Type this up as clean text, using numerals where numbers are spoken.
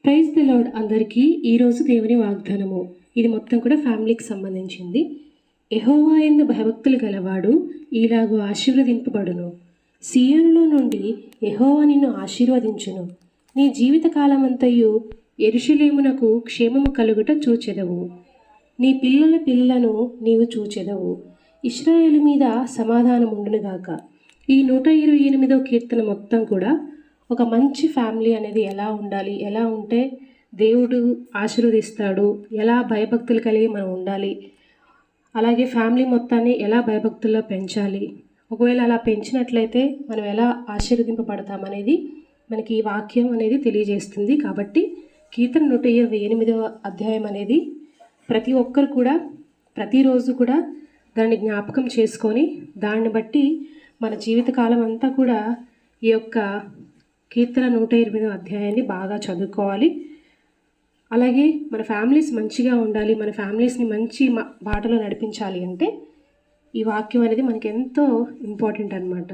Praise the lord అందరికీ. ఈరోజు దేవుని వాగ్దానము, ఇది మొత్తం కూడా ఫ్యామిలీకి సంబంధించింది. యెహోవా యందు భయభక్తులు గలవాడు ఈలాగు ఆశీర్వదింపబడును. సియోనులో నుండి యెహోవా నిన్ను ఆశీర్వదించును. నీ జీవిత కాలమంతయు యెరూషలేమునకు క్షేమము కలుగుట చూచెదవు. నీ పిల్లల పిల్లలను నీవు చూచెదవు. ఇశ్రాయేలు మీద సమాధానం ఉండునుగాక. ఈ 128వ కీర్తన మొత్తం కూడా ఒక మంచి ఫ్యామిలీ అనేది ఎలా ఉండాలి, ఎలా ఉంటే దేవుడు ఆశీర్వదిస్తాడు, ఎలా భయభక్తులు కలిగి మనం ఉండాలి, అలాగే ఫ్యామిలీ మొత్తాన్ని ఎలా భయభక్తుల్లో పెంచాలి, ఒకవేళ అలా పెంచినట్లయితే మనం ఎలా ఆశీర్వదింపబడతామనేది మనకి ఈ వాక్యం అనేది తెలియజేస్తుంది. కాబట్టి కీర్తన 128వ అధ్యాయం అనేది ప్రతి ఒక్కరు కూడా ప్రతిరోజు కూడా దాన్ని జ్ఞాపకం చేసుకొని దాన్ని బట్టి మన జీవితకాలం అంతా కూడా ఈ యొక్క కీర్తన 128వ అధ్యాయాన్ని బాగా చదువుకోవాలి. అలాగే మన ఫ్యామిలీస్ మంచిగా ఉండాలి, మన ఫ్యామిలీస్ని మంచి బాటలో నడిపించాలి అంటే ఈ వాక్యం అనేది మనకి ఎంతో ఇంపార్టెంట్ అన్నమాట.